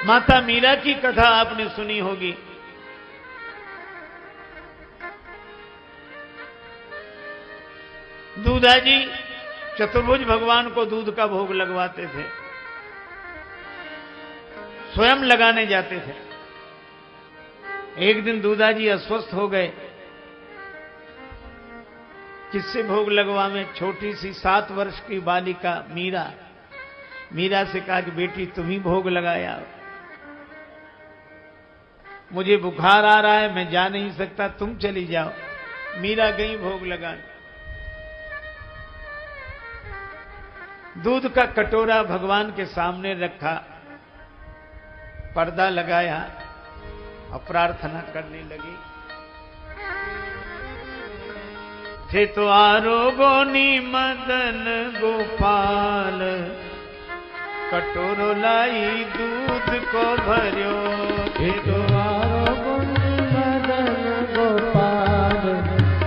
माता मीरा की कथा आपने सुनी होगी। दूधाजी चतुर्भुज भगवान को दूध का भोग लगवाते थे, स्वयं लगाने जाते थे। एक दिन दूधाजी अस्वस्थ हो गए, किससे भोग लगवावे? छोटी सी 7 वर्ष की बालिका मीरा से कहा कि बेटी तुम ही भोग लगाया, मुझे बुखार आ रहा है, मैं जा नहीं सकता, तुम चली जाओ। मीरा गई भोग लगाने। दूध का कटोरा भगवान के सामने रखा, पर्दा लगाया और प्रार्थना करने लगी। थे तो आरोगोनी मदन गोपाल, कटोरो लाई दूध को भर्यो। थे तो आरोगोनी मदन गोपाल,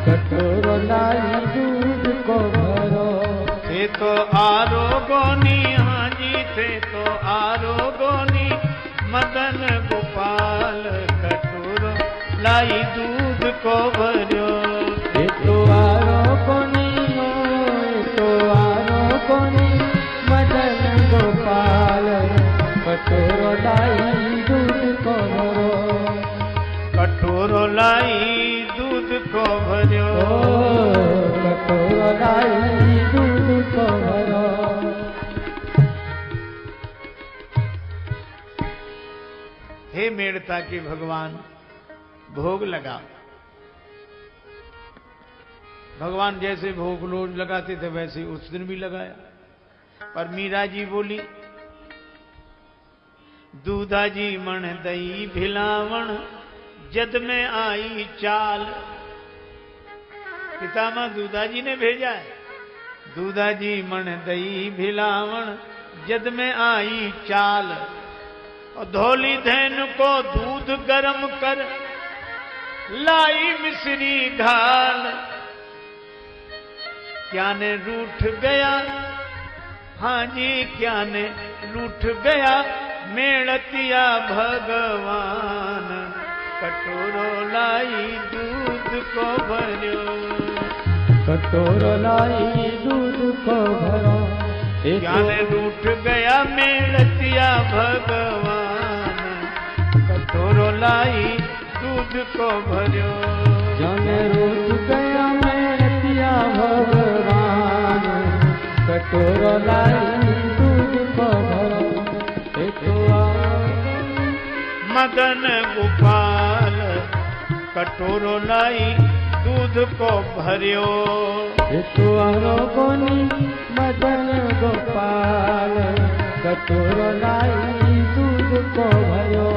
कटोरो लाई दूध को भरो। थे तो आरोगोनी, हाँ जी थे तो आरोगोनी मदन गोपाल, कटोरो लाई दूध को भर्यो। थे तो आरोगोनी, तो आरोगोनी मदन गोपाल, कटोरो लाई दूध को भरो। कटोरो लाई दूध को भर्यो, कटोरो लाई दूध को भरो। हे मेड़ता के भगवान भोग लगा। भगवान जैसे भोग रोज लगाते थे वैसे उस दिन भी लगाया। पर मीरा जी बोली, दूधाजी मण दई भिलावण, जद में आई चाल। पितामह दूधाजी ने भेजा है। दूधाजी मण दई भिलावण, जद में आई चाल। और धोली धैन को दूध गरम कर, लाई मिश्री घाल। क्या ने रूठ गया, हाँ जी क्या ने रूठ गया, मेड़तिया भगवान, कटोरो लाई दूध को भर्यो। कटोरो लाई दूध को भरो। क्या ने रूठ गया मेड़तिया भगवान, कटोरो लाई दूध को भर्यो। जाने रूठ गया मेड़तिया भगवान, कटोरो लाई दूध को भरो। मदन गोपाल, कटोरो लाई दूध को भर्यो। आरोगोनी मदन गोपाल, कटोरो लाई दूध को भर्यो।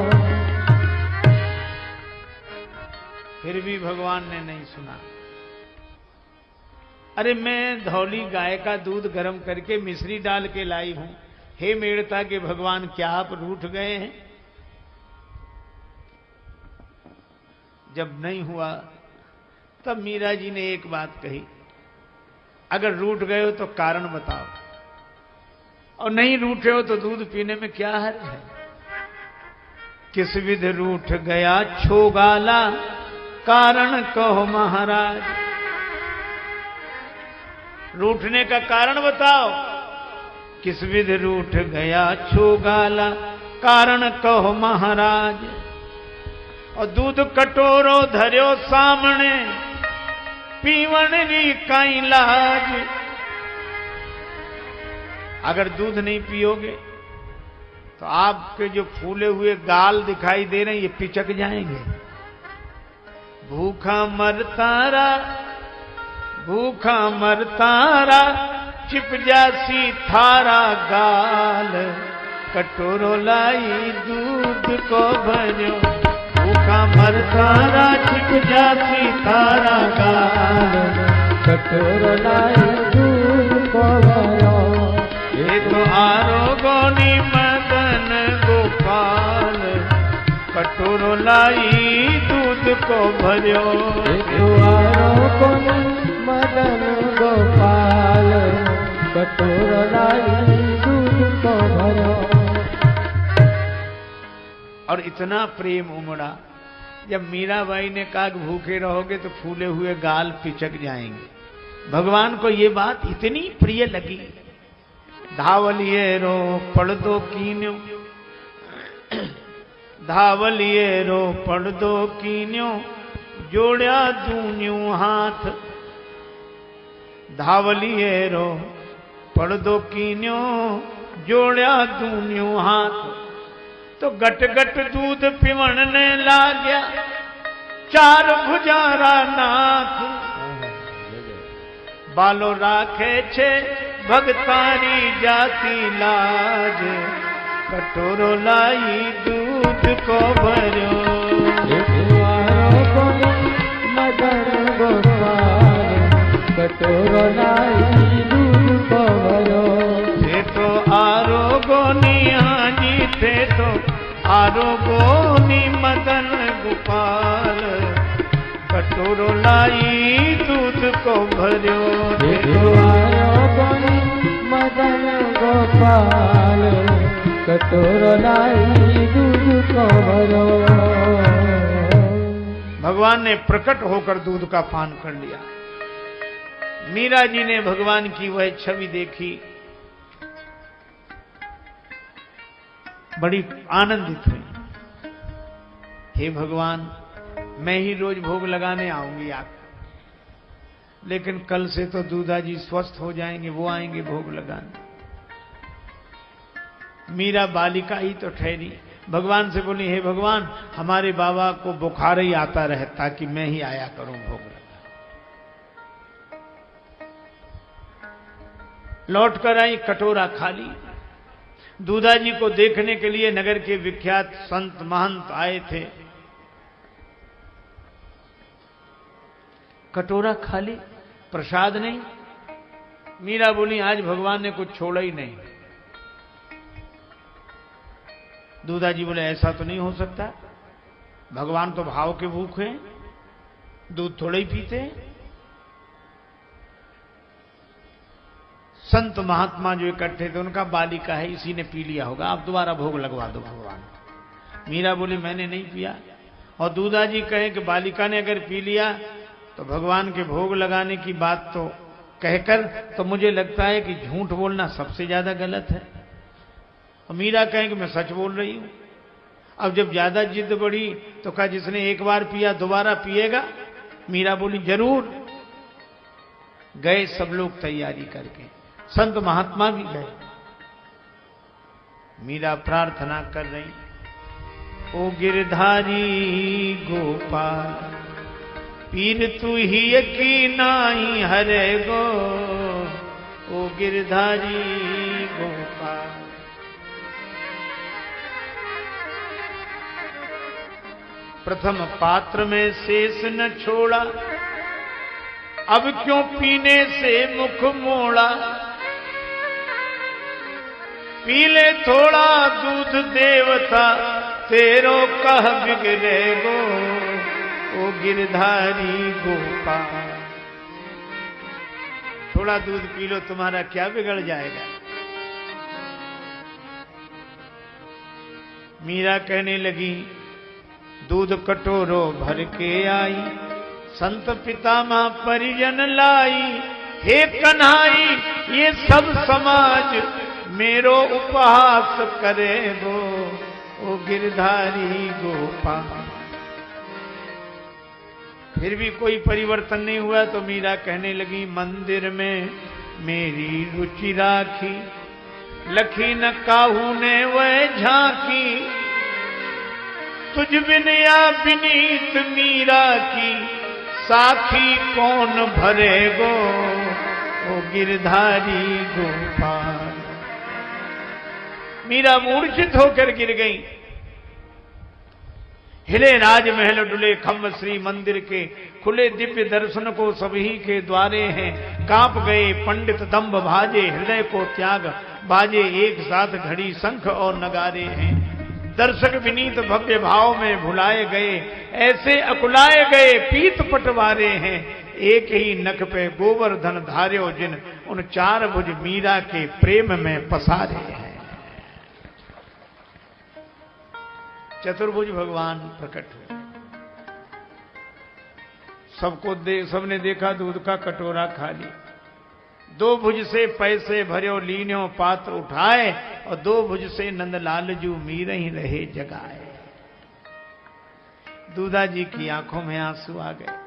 फिर भी भगवान ने नहीं सुना। अरे मैं धौली गाय का दूध गर्म करके मिश्री डाल के लाई हूं। हे मेड़ता के भगवान, क्या आप रूठ गए हैं? जब नहीं हुआ तब मीरा जी ने एक बात कही, अगर रूठ गए हो तो कारण बताओ, और नहीं रूठे हो तो दूध पीने में क्या हर्ज है? किस विध रूठ गया छोगाला, कारण कहो महाराज। रूठने का कारण बताओ। किस विध रूठ गया छोगाला, कारण कहो महाराज। और दूध कटोरो धर्यो सामने, पीवण री काई लाज। अगर दूध नहीं पियोगे तो आपके जो फूले हुए गाल दिखाई दे रहे हैं ये पिचक जाएंगे। भूखा मरतारा, भूखा मरतारा, चिप जासी थारा गाल, कटोरो लाई दूध को भर्यो। भूखा मरतारा, चिप जासी थारा गाल, कटोरो लाई दूध को भरो। ये तो आरोगोनी मदन गोपाल, कटोरो लाई दूध को भर्यो। आरोगोनी मदन गोपाल, कटोरो लाई दूध को भरो। और इतना प्रेम उमड़ा। जब मीराबाई ने कहा कि भूखे रहोगे तो फूले हुए गाल पिचक जाएंगे, भगवान को ये बात इतनी प्रिय लगी। धावलिए रो पढ़ दो कीन्यो, धावलिए रो पढ़ दो कीन्यो, जोड़िया दून्यू हाथ। धावलिए रो पढ़ दो कीन्यो, जोड़िया दून्यू हाथ। तो गट गट दूध पिवण ने लाग्या, चार भुजारा नाथ। बालो राखे छे भगतारी जाती लाज, कटोरो लाई दूध को भर्यो। मदन गोपाल कटोरो लाई दूध को भर्यो। थे तो आरोगोनी हाजी, थे तो आरोगोनी मदन गोपाल, कटोरो लाई दूध को भर्यो। आरोगोनी मदन गोपाल, कटोरो लाई दूध को भर्यो। भगवान ने प्रकट होकर दूध का पान कर लिया। मीरा जी ने भगवान की वह छवि देखी, बड़ी आनंदित हुई। हे भगवान, मैं ही रोज भोग लगाने आऊंगी आप, लेकिन कल से तो दूधा जी स्वस्थ हो जाएंगे, वो आएंगे भोग लगाने। मीरा बालिका ही तो ठहरी, भगवान से बोली, हे भगवान, हमारे बाबा को बुखार ही आता रहे ताकि मैं ही आया करूं भोग लगा। लौट कर आई, कटोरा खाली। दूधा जी को देखने के लिए नगर के विख्यात संत महंत आए थे। कटोरा खाली, प्रसाद नहीं। मीरा बोली, आज भगवान ने कुछ छोड़ा ही नहीं। दूधा जी बोले, ऐसा तो नहीं हो सकता, भगवान तो भाव के भूखे हैं, दूध थोड़े ही पीते हैं। संत महात्मा जो इकट्ठे थे, उनका बालिका है, इसी ने पी लिया होगा, आप दोबारा भोग लगवा दो भगवान। मीरा बोली, मैंने नहीं पिया। और दूधा जी कहे कि बालिका ने अगर पी लिया तो भगवान के भोग लगाने की बात तो कहकर, तो मुझे लगता है कि झूठ बोलना सबसे ज्यादा गलत है। और मीरा कहे कि मैं सच बोल रही हूं। अब जब ज्यादा जिद बढ़ी तो कहा, जिसने एक बार पिया दोबारा पिएगा? मीरा बोली, जरूर। गए सब लोग तैयारी करके, संत महात्मा भी गए। मीरा प्रार्थना कर रही, ओ गिरधारी गोपाल, पीर तू ही की नाई हरे गो। ओ गिरधारी गोपाल, प्रथम पात्र में शेष न छोड़ा, अब क्यों पीने से मुख मोड़ा। पी ले थोड़ा दूध देवता, तेरो कह बिगड़े गो। ओ गिरधारी गोपाल, थोड़ा दूध पी लो, तुम्हारा क्या बिगड़ जाएगा। मीरा कहने लगी, दूध कटोरो भर के आई, संत पितामह परिजन लाई। हे कन्हाई, ये सब समाज मेरो उपहास करे गो। ओ गिरधारी गोपाल, फिर भी कोई परिवर्तन नहीं हुआ तो मीरा कहने लगी, मंदिर में मेरी रुचि राखी, लखी न काहू ने वह झांकी। तुझ बिन या बिनीत मीरा की, साखी कौन भरे गो। ओ गिरधारी गोपाल, मीरा मूर्छित होकर गिर गई। हिले राजमहल डुले खम्भ, श्री मंदिर के खुले दिव्य दर्शन को सभी के द्वारे हैं। कांप गए पंडित दंभ भाजे, हृदय को त्याग बाजे, एक साथ घड़ी शंख और नगारे हैं। दर्शक विनीत भव्य भाव में भुलाए गए, ऐसे अकुलाए गए पीत पटवारे हैं। एक ही नख पे गोवर्धन धार्यो जिन, उन चार भुज मीरा के प्रेम में पसारे हैं। चतुर्भुज भगवान प्रकट हुए। सबने देखा दूध का कटोरा खाली। 2 भुज से पैसे भर्यो लीन्यो पात्र उठाए, और 2 भुज से नंदलाल जू मीर ही रहे जगाए। दूधा जी की आंखों में आंसू आ गए।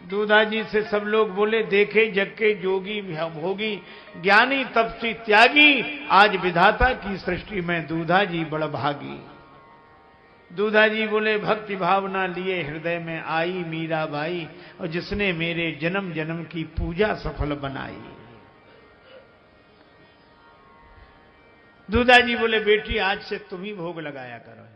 दूधा जी से सब लोग बोले, देखे जग के जोगी भोगी, ज्ञानी तपसी त्यागी, आज विधाता की सृष्टि में दूधा जी बड़भागी। दूधा जी बोले, भक्ति भावना लिए हृदय में आई मीराबाई, और जिसने मेरे जन्म जन्म की पूजा सफल बनाई। दूधा जी बोले, बेटी आज से तुम ही भोग लगाया करो।